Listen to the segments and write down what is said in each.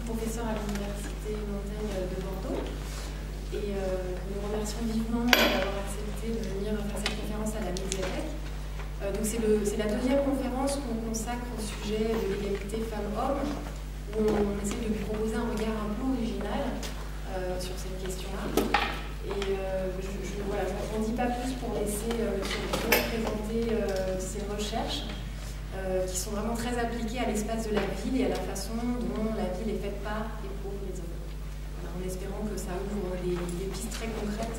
professeur à l'Université Montaigne de Bordeaux. Et nous remercions vivement d'avoir accepté de venir faire cette conférence à la médiathèque. Donc c'est la deuxième conférence qu'on consacre au sujet de l'égalité femmes-hommes, où on essaie de lui proposer un regard un peu original sur cette question-là. Et voilà, je n'en dis pas plus pour laisser M. Bourdeau présenter ses recherches, qui sont vraiment très appliquées à l'espace de la ville et à la façon dont la ville est faite par et pour les hommes. Alors, en espérant que ça ouvre des pistes très concrètes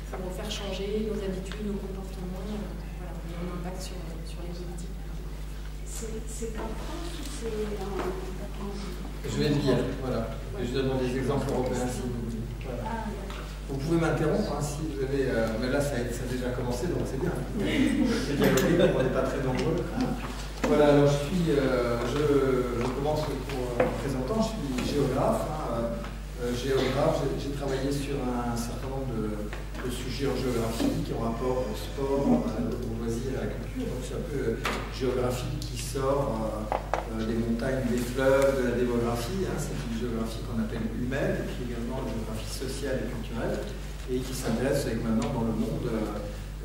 pour faire changer nos habitudes, nos comportements, voilà, et un impact sur les politiques. C'est en France ou c'est en... Je vais le dire, voilà. Je donne des exemples européens si vous voulez. Voilà. Vous pouvez m'interrompre hein, si vous avez. Mais là, ça a déjà commencé, donc c'est bien. C'est bien, on n'est pas très nombreux. Voilà, alors je commence pour en présentant. Je suis géographe. J'ai travaillé sur un certain nombre de sujets en géographie qui ont rapport au sport, aux loisirs et à la culture. Donc c'est un peu géographie qui sort des montagnes, des fleuves, de la démographie. Hein. C'est une géographie qu'on appelle humaine, et puis également une géographie sociale et culturelle, et qui s'intéresse maintenant dans le monde.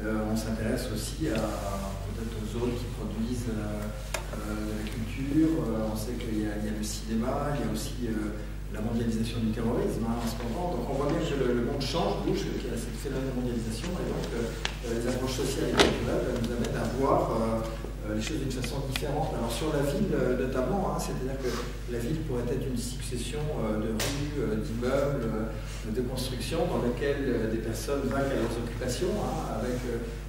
On s'intéresse aussi peut-être aux zones qui produisent la culture. On sait qu'il y a le cinéma, il y a aussi la mondialisation du terrorisme hein, en ce moment. Donc on voit bien que le monde change, bouge, qu'il y a cette phénomène de mondialisation, et donc les approches sociales et culturelles nous amènent à voir les choses d'une façon différente. Alors sur la ville notamment, hein, c'est-à-dire que la ville pourrait être une succession de rues, d'immeubles, de constructions dans lesquelles des personnes vaquent à leurs occupations, hein,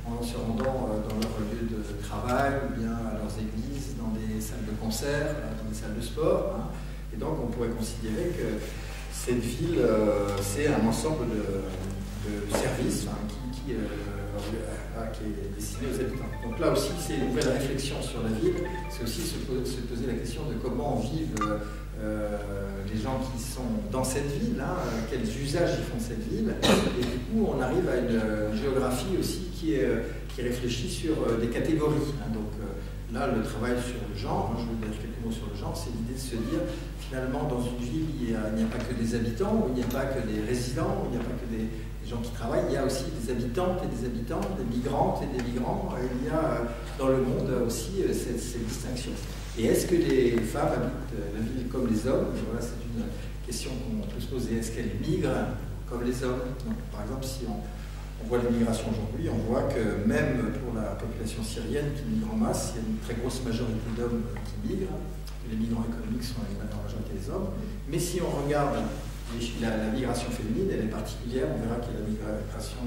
en se rendant dans leur lieu de travail, ou bien à leurs églises, dans des salles de concert, dans des salles de sport. Hein. Et donc on pourrait considérer que cette ville, c'est un ensemble de services hein, qui est destiné aux habitants. Donc là aussi, c'est une nouvelle réflexion sur la ville, c'est aussi se poser la question de comment vivent les gens qui sont dans cette ville, hein, quels usages ils font de cette ville, et du coup on arrive à une géographie aussi qui réfléchit sur des catégories. Hein. Donc là, le travail sur le genre, je vais dire quelques mots sur le genre, c'est l'idée de se dire, finalement, dans une ville, il n'y a pas que des habitants, il n'y a pas que des résidents, il n'y a pas que des gens qui travaillent, il y a aussi des habitantes et des habitants, des migrantes et des migrants, il y a dans le monde aussi cette distinction. Et est-ce que les femmes habitent la ville comme les hommes? Voilà, c'est une question qu'on peut se poser. Est-ce qu'elles migrent comme les hommes? Donc, par exemple, si on voit l'immigration aujourd'hui, on voit que même pour la population syrienne qui migre en masse, il y a une très grosse majorité d'hommes qui migrent. Les migrants économiques sont la majorité des hommes. Mais si on regarde la migration féminine, elle est particulière. On verra qu'il y a la migration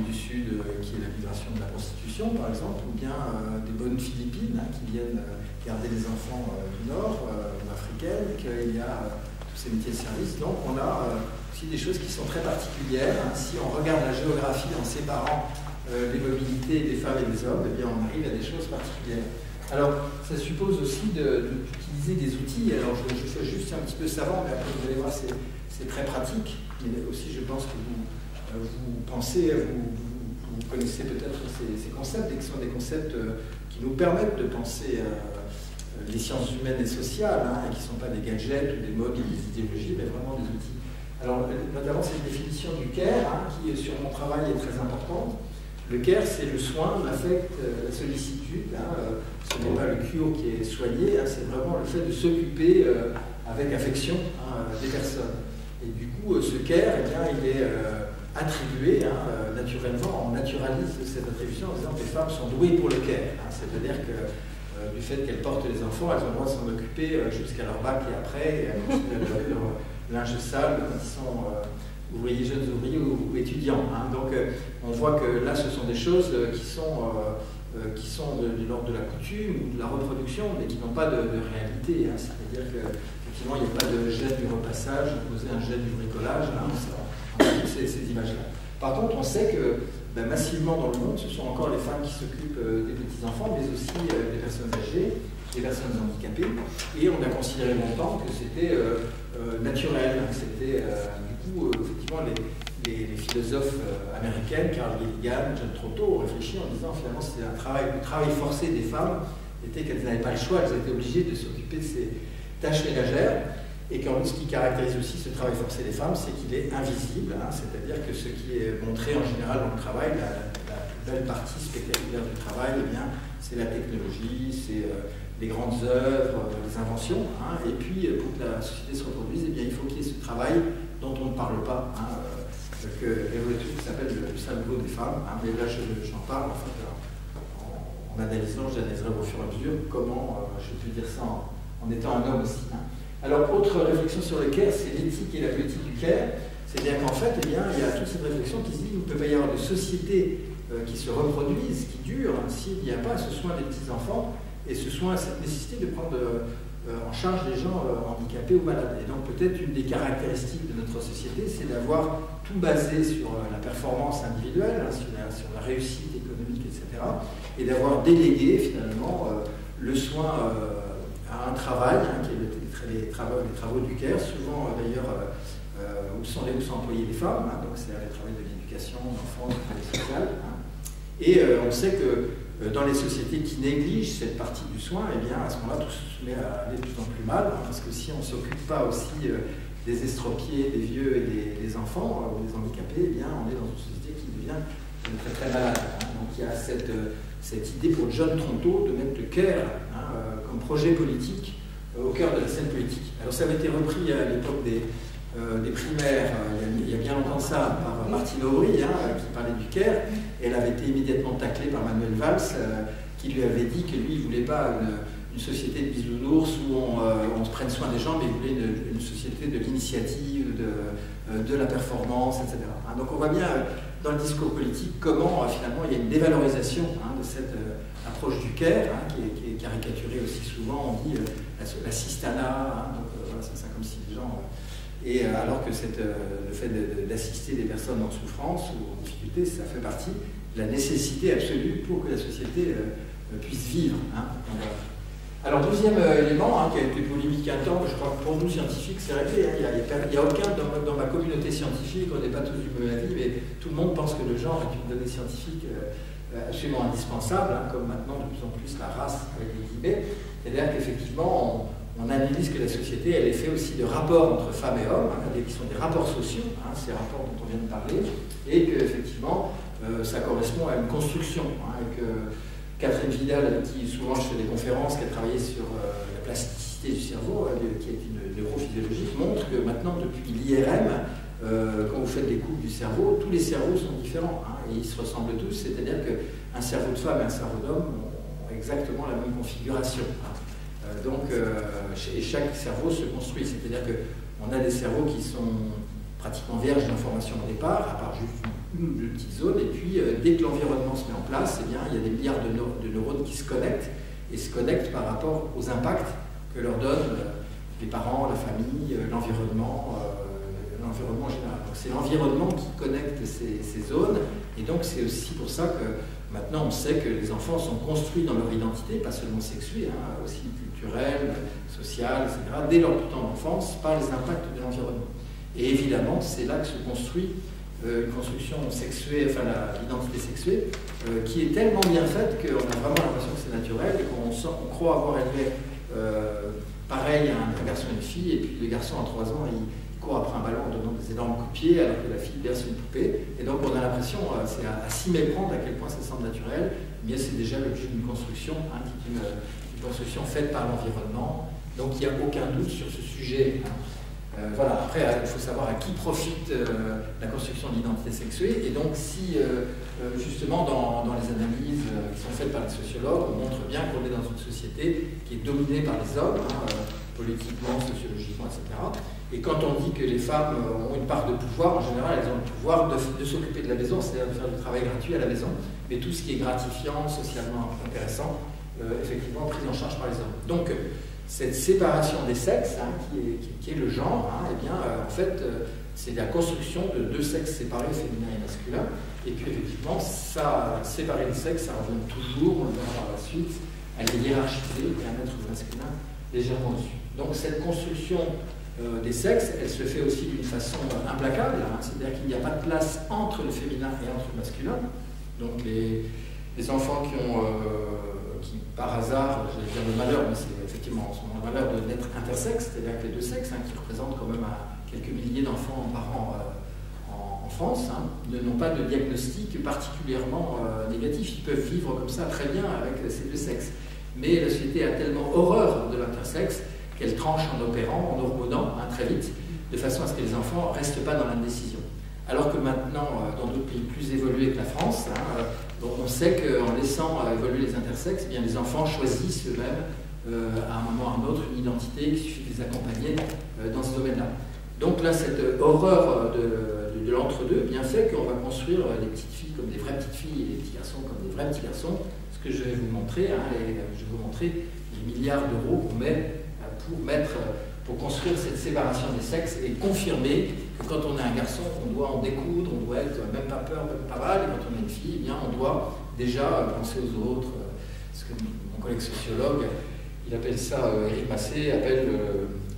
du Sud, qui est la migration de la prostitution, par exemple, ou bien des bonnes Philippines hein, qui viennent garder les enfants du Nord, ou africaines, qu'il y a tous ces métiers de service. Donc on a aussi des choses qui sont très particulières. Hein. Si on regarde la géographie en séparant les mobilités des femmes et des hommes, eh bien on arrive à des choses particulières. Alors, ça suppose aussi d'utiliser des outils. Alors, je fais juste un petit peu savant, mais après, vous allez voir, c'est très pratique. Mais aussi, je pense que vous pensez, vous connaissez peut-être ces concepts, et qui sont des concepts qui nous permettent de penser les sciences humaines et sociales, hein, et qui ne sont pas des gadgets ou des modes ou des idéologies, mais vraiment des outils. Alors, notamment, c'est une définition du care, hein, qui, sur mon travail, est très importante. Le care, c'est le soin, l'affect, la sollicitude. Hein, ce n'est pas le cure qui est soigné, hein, c'est vraiment le fait de s'occuper avec affection hein, des personnes. Et du coup, ce care, eh bien, il est attribué hein, naturellement, on naturalise cette attribution en disant que les femmes sont douées pour le care. Hein, c'est-à-dire que du fait qu'elles portent les enfants, elles ont le droit de s'en occuper jusqu'à leur bac et après, et elles continuent à laver leur linge sale quand ils sont ouvriers, jeunes ouvriers ou étudiants. Hein. Donc on voit que là, ce sont des choses qui sont de l'ordre de la coutume ou de la reproduction, mais qui n'ont pas de réalité. Hein. C'est-à-dire qu'effectivement, il n'y a pas de gène du repassage, opposé à un gène du bricolage, hein. Ces images-là. Par contre, on sait que massivement dans le monde, ce sont encore les femmes qui s'occupent des petits-enfants, mais aussi des personnes âgées, des personnes handicapées, et on a considéré longtemps que c'était naturel. C'était effectivement les philosophes américaines, Carl Gilligan, John Trotto, ont réfléchi en disant finalement c'était le travail forcé des femmes était qu'elles n'avaient pas le choix, elles étaient obligées de s'occuper de ces tâches ménagères. Et ce qui caractérise aussi ce travail forcé des femmes, c'est qu'il est invisible, hein, c'est-à-dire que ce qui est montré en général dans le travail, la belle partie spectaculaire du travail, eh bien, c'est la technologie, c'est les grandes œuvres, les inventions, hein, et puis pour que la société se reproduise, eh bien, il faut qu'il y ait ce travail dont on ne parle pas, hein, qui s'appelle le sale boulot des femmes, hein, mais là j'en parle, en fait, en analysant, j'analyserai au fur et à mesure comment je peux dire ça en étant un homme aussi. Hein. Alors, autre réflexion sur le care, c'est l'éthique et la politique du care. C'est-à-dire qu'en fait, eh bien, il y a toute cette réflexion qui se dit qu'il ne peut pas y avoir de sociétés qui se reproduisent, qui durent, hein, s'il n'y a pas ce soin des petits-enfants et ce soin, cette nécessité de prendre en charge les gens handicapés ou malades. Et donc, peut-être une des caractéristiques de notre société, c'est d'avoir tout basé sur la performance individuelle, hein, sur la réussite économique, etc. Et d'avoir délégué, finalement, le soin à un travail, hein, qui est les travaux du care, souvent d'ailleurs où sont employées les femmes, hein, donc c'est les travaux de l'éducation, l'enfance, du travail social. Hein. Et on sait que dans les sociétés qui négligent cette partie du soin, eh bien, à ce moment-là, tout se met à aller de plus en plus mal, hein, parce que si on ne s'occupe pas aussi des estropiés, des vieux et des enfants ou des handicapés, eh bien, on est dans une société qui devient très très malade. Hein. Donc il y a cette idée pour le jeune Tronto de mettre le care, hein, comme projet politique au cœur de la scène politique. Alors ça avait été repris à l'époque des primaires, il y a bien longtemps ça, par Martine Aubry, hein, qui parlait du care. Elle avait été immédiatement taclée par Manuel Valls, qui lui avait dit que lui, il ne voulait pas une société de bisounours où on se prenne soin des gens, mais il voulait une société de l'initiative, de la performance, etc. Hein, donc on voit bien dans le discours politique comment finalement il y a une dévalorisation, hein, de cette approche du care, hein, qui est caricaturée aussi souvent, on dit la cistana, hein, donc voilà, c'est ça comme si les gens... et alors que le fait d'assister des personnes en souffrance ou en difficulté, ça fait partie de la nécessité absolue pour que la société puisse vivre. Hein. Alors, deuxième élément, hein, qui a été polémique un temps, je crois que pour nous scientifiques, c'est réglé. Hein. Il n'y a aucun dans ma communauté scientifique, on n'est pas tous du même avis, mais tout le monde pense que le genre est une donnée scientifique absolument indispensable, hein, comme maintenant de plus en plus la race avec les guillemets. C'est-à-dire qu'effectivement, on analyse que la société, elle est faite aussi de rapports entre femmes et hommes, hein, qui sont des rapports sociaux, hein, ces rapports dont on vient de parler, et qu'effectivement, ça correspond à une construction. Hein, et que Catherine Vidal, avec qui souvent je fais des conférences, qui a travaillé sur la plasticité du cerveau, qui est une neurophysiologie, montre que maintenant, depuis l'IRM, quand vous faites des coupes du cerveau, tous les cerveaux sont différents, hein, et ils se ressemblent tous, c'est-à-dire qu'un cerveau de femme et un cerveau d'homme ont exactement la même configuration. Hein. Et chaque cerveau se construit, c'est-à-dire qu'on a des cerveaux qui sont pratiquement vierges d'informations au départ, à part juste une ou deux petites zones, et puis dès que l'environnement se met en place, eh bien, il y a des milliards de neurones qui se connectent, et se connectent par rapport aux impacts que leur donnent les parents, la famille, l'environnement en général. Donc c'est l'environnement qui connecte ces zones, et donc c'est aussi pour ça que maintenant on sait que les enfants sont construits dans leur identité, pas seulement sexuée, hein, aussi culturelle, sociale, etc., dès leur temps d'enfance, par les impacts de l'environnement. Et évidemment, c'est là que se construit une construction sexuée, enfin l'identité sexuée, qui est tellement bien faite qu'on a vraiment l'impression que c'est naturel, et qu'on croit avoir élevé pareil à un garçon et une fille, et puis le garçon à 3 ans, il court après un ballon en donnant des énormes coups de pied, alors que la fille berce une poupée, et donc on a l'impression, c'est à s'y méprendre à quel point ça semble naturel, mais c'est déjà l'objet d'une construction, hein, qui est une construction faite par l'environnement, donc il n'y a aucun doute sur ce sujet. Hein. Voilà, après il faut savoir à qui profite la construction de l'identité sexuée, et donc si justement dans les analyses qui sont faites par les sociologues, on montre bien qu'on est dans une société qui est dominée par les hommes, hein, politiquement, sociologiquement, etc. Et quand on dit que les femmes ont une part de pouvoir, en général, elles ont le pouvoir de s'occuper de la maison, c'est-à-dire de faire du travail gratuit à la maison, mais tout ce qui est gratifiant, socialement intéressant, effectivement pris en charge par les hommes. Donc, cette séparation des sexes, hein, qui est le genre, hein, eh bien, en fait, c'est la construction de 2 sexes séparés, féminin et masculin, et puis effectivement, ça, séparer les sexes, ça revient toujours, on le verra par la suite, à les hiérarchiser et à mettre le masculin légèrement dessus. Donc cette construction des sexes, elle se fait aussi d'une façon implacable, hein, c'est-à-dire qu'il n'y a pas de place entre le féminin et entre le masculin. Donc les enfants qui ont qui par hasard, j'allais dire le malheur, mais c'est effectivement le malheur de naître intersexe, c'est-à-dire que les deux sexes, qui représentent quand même quelques milliers d'enfants par an en France, n'ont pas de diagnostic particulièrement négatif. Ils peuvent vivre comme ça très bien avec ces deux sexes. Mais la société a tellement horreur de l'intersexe qu'elle tranche en opérant, en hormonant très vite, de façon à ce que les enfants ne restent pas dans l'indécision. Alors que maintenant, dans d'autres pays plus évolués que la France, on sait qu'en laissant évoluer les intersexes, eh bien, les enfants choisissent eux-mêmes, à un moment ou à un autre, une identité, il suffit de les accompagner dans ce domaine-là. Donc là, cette horreur de l'entre-deux bien fait qu'on va construire les petites filles comme des vraies petites filles et les petits garçons comme des vrais petits garçons. Ce que je vais vous montrer, je vais vous montrer les milliards d'euros qu'on met pour construire cette séparation des sexes et confirmer que quand on est un garçon, on doit en découdre, on doit être même pas peur, même pas mal, et quand on est une fille, eh bien, on doit déjà penser aux autres. Ce que mon collègue sociologue, il appelle ça, Éric Massé, appelle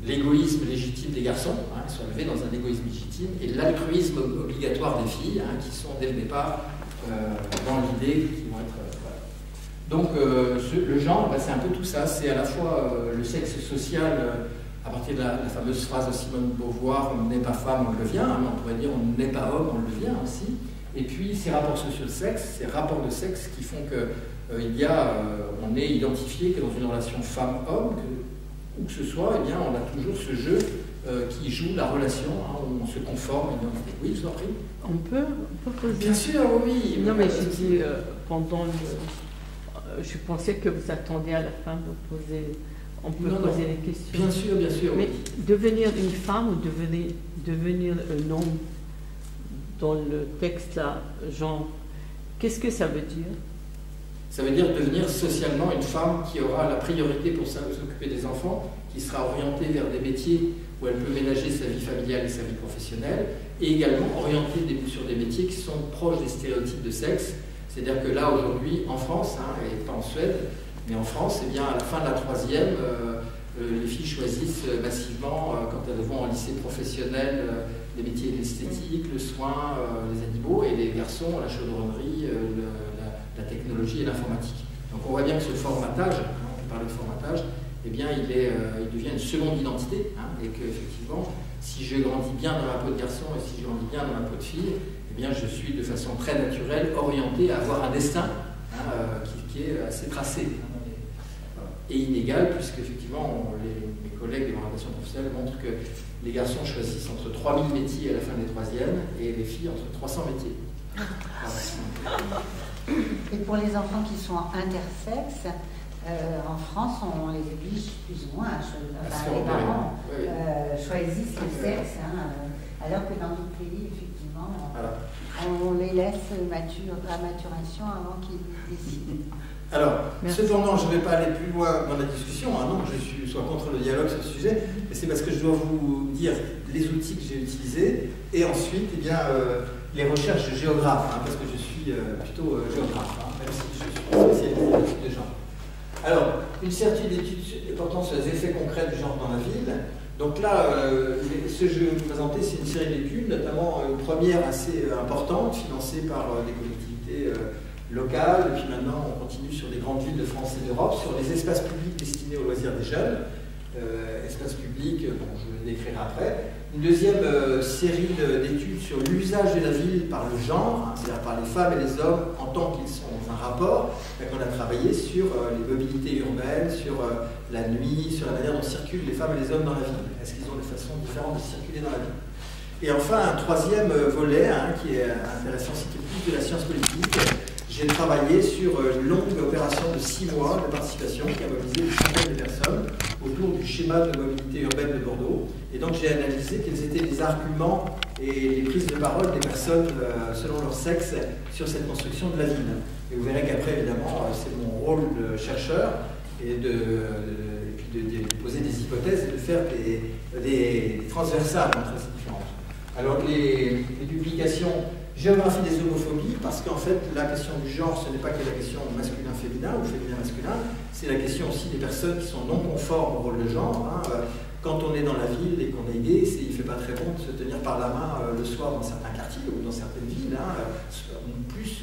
l'égoïsme légitime des garçons, ils sont élevés dans un égoïsme légitime, et l'altruisme obligatoire des filles, qui sont dès le départ dans l'idée qu'ils vont être... Donc le genre, c'est un peu tout ça, c'est à la fois le sexe social, à partir de la fameuse phrase de Simone de Beauvoir, on n'est pas femme, on le devient, on pourrait dire on n'est pas homme, on le devient aussi, et puis ces rapports sociaux de sexe, ces rapports de sexe qui font que on est identifié que dans une relation femme-homme, où que ce soit, eh bien, on a toujours ce jeu qui joue la relation, où on se conforme à une identité. Oui, je vous en prie. On peut poser... Bien sûr, oui. Non, mais je dis, pendant le... Je pensais que vous attendiez à la fin de poser... On peut poser les questions. Bien sûr, bien sûr. Mais devenir une femme ou devenir un homme, dans le texte là, genre, qu'est-ce que ça veut dire? Ça veut dire devenir socialement une femme qui aura la priorité pour s'occuper des enfants, qui sera orientée vers des métiers où elle peut ménager sa vie familiale et sa vie professionnelle, et également orientée sur des métiers qui sont proches des stéréotypes de sexe. C'est-à-dire que là, aujourd'hui, en France, et pas en Suède, mais en France, eh bien, à la fin de la troisième, les filles choisissent massivement, quand elles vont en lycée professionnel, les métiers de l'esthétique, le soin, les animaux, et les garçons, la chaudronnerie, la technologie et l'informatique. Donc on voit bien que ce formatage, on parle de formatage, eh bien il devient une seconde identité, et qu'effectivement, si je grandis bien dans ma peau de garçon et si je grandis bien dans ma peau de fille, eh bien je suis de façon très naturelle orienté à avoir un destin qui est assez tracé et inégal, puisque effectivement mes collègues des orientations professionnelles montrent que les garçons choisissent entre 3000 métiers à la fin des troisièmes et les filles entre 300 métiers. Et pour les enfants qui sont intersexes, en France, on les oblige plus ou moins à choisir. Les parents choisissent le sexe, alors que dans d'autres pays, effectivement, on les laisse à maturation avant qu'ils décident. Alors, cependant, je ne vais pas aller plus loin dans la discussion, non, je sois contre le dialogue sur ce sujet, mais c'est parce que je dois vous dire les outils que j'ai utilisés, et ensuite, eh bien, les recherches de géographes, parce que je suis plutôt géographe, même si je suis spécialisé dans l'étude de genre. Alors, une série d'études portant sur les effets concrets du genre dans la ville. Donc là, ce que je vais vous présenter, c'est une série d'études, notamment une première assez importante, financée par des collectivités locales, et puis maintenant on continue sur les grandes villes de France et d'Europe, sur les espaces publics destinés aux loisirs des jeunes. Espaces publics, bon, je vais les décrire après. Une deuxième série d'études sur l'usage de la ville par le genre, c'est-à-dire par les femmes et les hommes en tant qu'ils sont dans un rapport. On a travaillé sur les mobilités urbaines, sur la nuit, sur la manière dont circulent les femmes et les hommes dans la ville. Est-ce qu'ils ont des façons différentes de circuler dans la ville? Et enfin, un troisième volet qui est intéressant, c'est plus de la science politique. J'ai travaillé sur une longue opération de 6 mois de participation qui a mobilisé une centaine de personnes autour du schéma de mobilité urbaine de Bordeaux. Et donc j'ai analysé quels étaient les arguments et les prises de parole des personnes selon leur sexe sur cette construction de la ville. Et vous verrez qu'après, évidemment, c'est mon rôle de chercheur et de poser des hypothèses et de faire des transversales entre ces différentes. Alors les publications... Géographie des homophobies, parce qu'en fait, la question du genre, ce n'est pas que la question masculin-féminin ou féminin-masculin, c'est la question aussi des personnes qui sont non conformes au rôle de genre. Quand on est dans la ville et qu'on est gay, il ne fait pas très bon de se tenir par la main le soir dans certains quartiers ou dans certaines villes.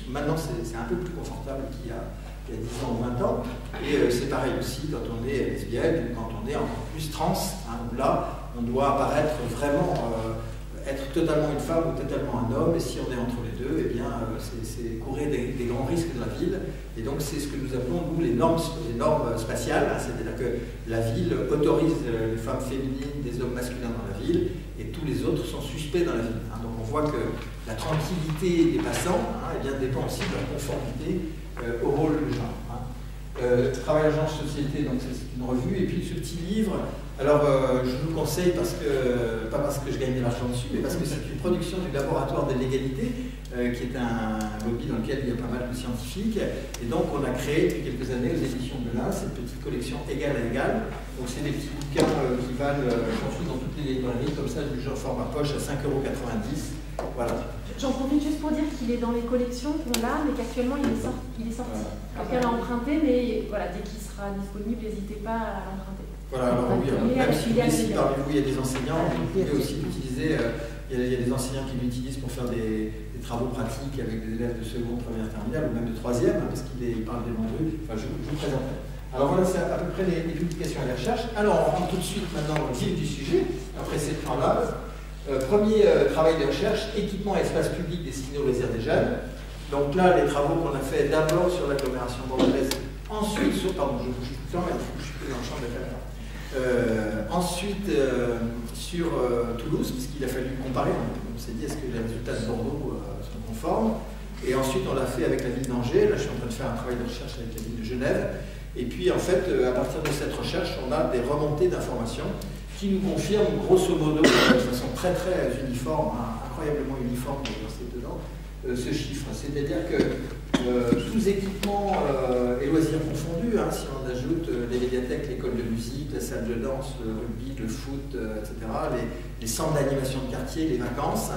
Maintenant, c'est un peu plus confortable qu'il y a il y a 10 ans ou 20 ans. Et c'est pareil aussi quand on est lesbienne ou quand on est encore plus trans, où là, on doit apparaître vraiment, être totalement une femme ou totalement un homme, et si on est entre les deux, eh bien, c'est courir des grands risques de la ville. Et donc, c'est ce que nous appelons, nous, les normes spatiales, c'est-à-dire que la ville autorise les femmes féminines, des hommes masculins dans la ville, et tous les autres sont suspects dans la ville. Donc, on voit que la tranquillité des passants eh bien, dépend aussi de leur conformité au rôle de genre. Travail, agence, société, donc c'est une revue, et puis ce petit livre, alors je vous le conseille parce que, pas parce que je gagne de l'argent dessus, mais parce que c'est une production du laboratoire de l'égalité, qui est un lobby dans lequel il y a pas mal de scientifiques, et donc on a créé depuis quelques années aux éditions de l'A cette petite collection Égal à Égal. Donc c'est des petits bouquins qui valent, j'en suis dans toutes les librairies, comme ça, du genre format poche à 5,90 €. Voilà. J'en profite juste pour dire qu'il est dans les collections qu'on a, mais qu'actuellement il est sorti. Alors qu'elle a emprunté, mais voilà, dès qu'il sera disponible, n'hésitez pas à l'emprunter. Voilà, alors oui, même si ici parmi vous il y a des enseignants, vous pouvez aussi l'utiliser. Il y a des enseignants qui l'utilisent pour faire des travaux pratiques avec des élèves de seconde, première, terminale, ou même de troisième, parce qu'il parle des langues. Enfin, je vous présenterai. Alors voilà, c'est à peu près les publications et les recherches. Alors on rentre tout de suite maintenant dans le vif du sujet, après cette temps-là. Premier travail de recherche, équipement et espace public destiné aux loisirs des jeunes. Donc là, les travaux qu'on a fait d'abord sur l'agglomération bordelaise, ensuite sur, pardon, je bouge tout le temps, mais je suis plus dans le champ de la caméra. Ensuite sur Toulouse, puisqu'il a fallu comparer, on s'est dit est-ce que les résultats de Bordeaux sont conformes, et ensuite on l'a fait avec la ville d'Angers. Là je suis en train de faire un travail de recherche avec la ville de Genève, et puis en fait à partir de cette recherche on a des remontées d'informations qui nous confirment grosso modo de façon très très uniforme, incroyablement uniforme dedans, ce chiffre, c'est-à-dire que tous équipements et loisirs confondus, si on ajoute les médiathèques, l'école de musique, la salle de danse, le rugby, le foot, etc., les centres d'animation de quartier, les vacances,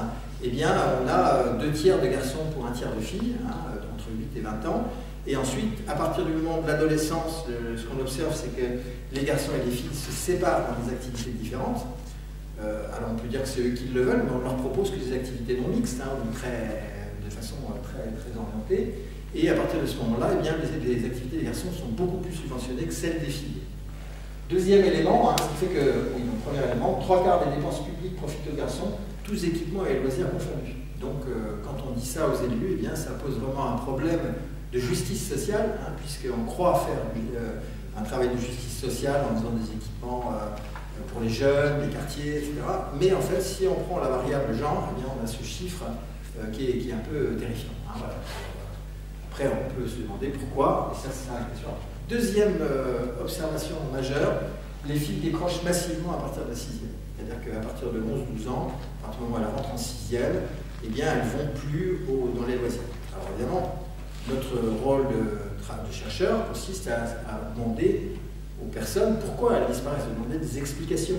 eh bien on a 2 tiers de garçons pour 1 tiers de filles, entre 8 et 20 ans. Et ensuite, à partir du moment de l'adolescence, ce qu'on observe, c'est que les garçons et les filles se séparent dans des activités différentes. Alors on peut dire que c'est eux qui le veulent, mais on leur propose que des activités non mixtes, de façon très, très orientée. Et à partir de ce moment-là, eh bien, les activités des garçons sont beaucoup plus subventionnées que celles des filles. Deuxième élément, ce qui fait que, oui, donc premier élément, 3/4 des dépenses publiques profitent aux garçons, tous équipements et loisirs confondus. Donc quand on dit ça aux élus, eh bien, ça pose vraiment un problème de justice sociale, puisqu'on croit faire un travail de justice sociale en faisant des équipements pour les jeunes, les quartiers, etc. Mais en fait, si on prend la variable genre, eh bien, on a ce chiffre qui est un peu terrifiant. Voilà. Après, on peut se demander pourquoi, et ça, c'est la question. Deuxième observation majeure, les filles décrochent massivement à partir de la 6e. C'est-à-dire qu'à partir de 11-12 ans, à partir du moment où elles rentrent en 6e, eh bien, elles ne vont plus dans les loisirs. Alors évidemment, notre rôle de chercheur consiste à demander aux personnes pourquoi elles disparaissent, à demander des explications.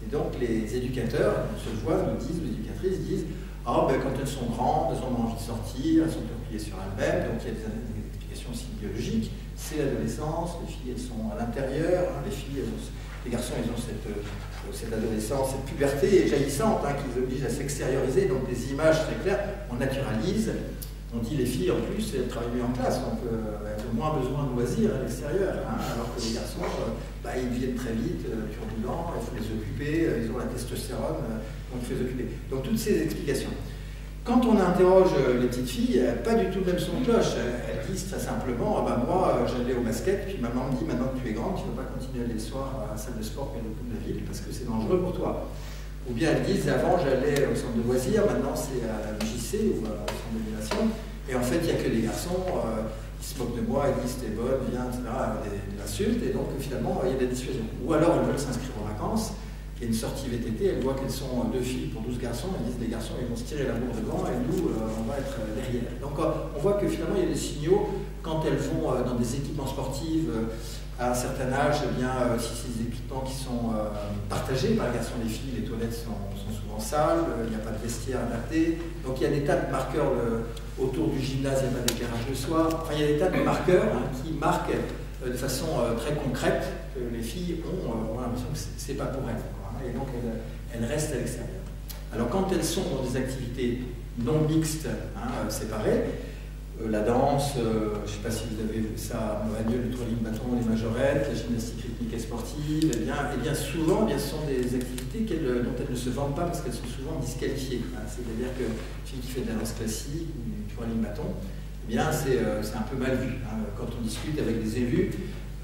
Et donc les éducateurs, on se voit, nous disent, les éducatrices disent quand elles sont grandes, elles ont envie de sortir, elles sont repliées sur elles-mêmes, donc il y a des explications aussi biologiques. C'est l'adolescence, les filles elles sont à l'intérieur, les garçons ils ont cette adolescence, cette puberté jaillissante qui les oblige à s'extérioriser, donc des images très claires, on naturalise. On dit les filles en plus, elles travaillent mieux en classe, donc elles ont moins besoin de loisirs à l'extérieur, alors que les garçons, ils viennent très vite, turbulents, il faut les occuper, ils ont la testostérone, donc il faut les occuper. Donc toutes ces explications. Quand on interroge les petites filles, pas du tout le même son de cloche. Elles disent très simplement, moi j'allais au basket, puis maman me dit maintenant que tu es grande, tu ne vas pas continuer à aller le soir à la salle de sport qui est au bout de la ville parce que c'est dangereux pour toi. Ou bien elles disent, avant j'allais au centre de loisirs, maintenant c'est à la JC ou au centre d'animation, et en fait il n'y a que des garçons, ils se moquent de moi, ils disent t'es bonne, viens, etc., des insultes, et donc finalement il y a des dissuasions. Ou alors elles veulent s'inscrire aux vacances, il y a une sortie VTT, elles voient qu'elles sont 2 filles pour 12 garçons, elles disent les garçons ils vont se tirer la bourre devant, et nous on va être derrière. Donc on voit que finalement il y a des signaux, quand elles vont dans des équipements sportifs, à un certain âge, eh bien, si c'est des équipements qui sont partagés par les garçons et les filles, les toilettes sont souvent sales, il n'y a pas de vestiaire adapté, donc il y a des tas de marqueurs autour du gymnase, il n'y a pas d'éclairage le soir, enfin il y a des tas de marqueurs qui marquent de façon très concrète que les filles ont l'impression que c'est pas pour elles, et donc elles restent à l'extérieur. Alors quand elles sont dans des activités non mixtes, séparées, la danse, je ne sais pas si vous avez vu ça à Aubagneux, le twirling bâton, les majorettes, la gymnastique rythmique et sportive, et bien souvent, ce sont des activités dont elles ne se vendent pas parce qu'elles sont souvent disqualifiées. Hein. C'est-à-dire qu'une fille qui fait de la danse classique ou du twirling bâton, eh bien c'est un peu mal vu. Hein. Quand on discute avec des élus,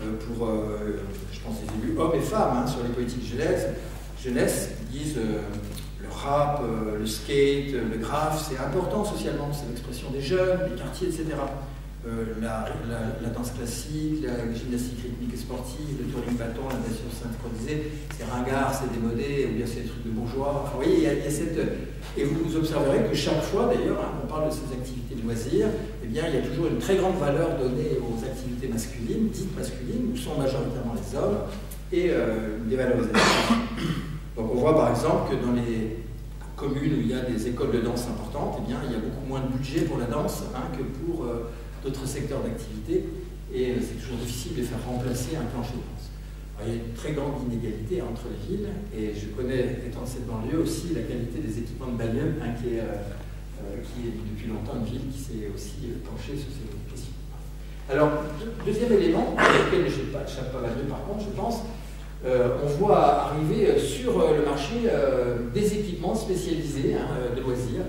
je pense des élus hommes et femmes, hein, sur les politiques jeunesse, ils disent le rap, le skate, le graphe, c'est important socialement, c'est l'expression des jeunes, des quartiers, etc. La danse classique, la gymnastique rythmique et sportive, le twirling bâton, la natation synchronisée, c'est ringard, c'est démodé, ou bien c'est des trucs de bourgeois. Enfin, vous voyez, il y a cette... Et vous observerez que chaque fois, d'ailleurs, hein, on parle de ces activités de loisirs, eh bien, il y a toujours une très grande valeur donnée aux activités masculines, dites masculines, où sont majoritairement les hommes, et des valorisations. Donc on voit par exemple que dans les communes où il y a des écoles de danse importantes, eh bien, il y a beaucoup moins de budget pour la danse, hein, que pour d'autres secteurs d'activité, et c'est toujours difficile de faire remplacer un plancher de danse. Alors, il y a une très grande inégalité entre les villes, et je connais, étant de cette banlieue, aussi la qualité des équipements de banlieue, hein, qui est depuis longtemps une ville qui s'est aussi penchée sur ces questions. Alors, deuxième élément, auquel je n'échappe pas mal par contre, je pense, on voit arriver sur le marché des équipements spécialisés, hein, de loisirs,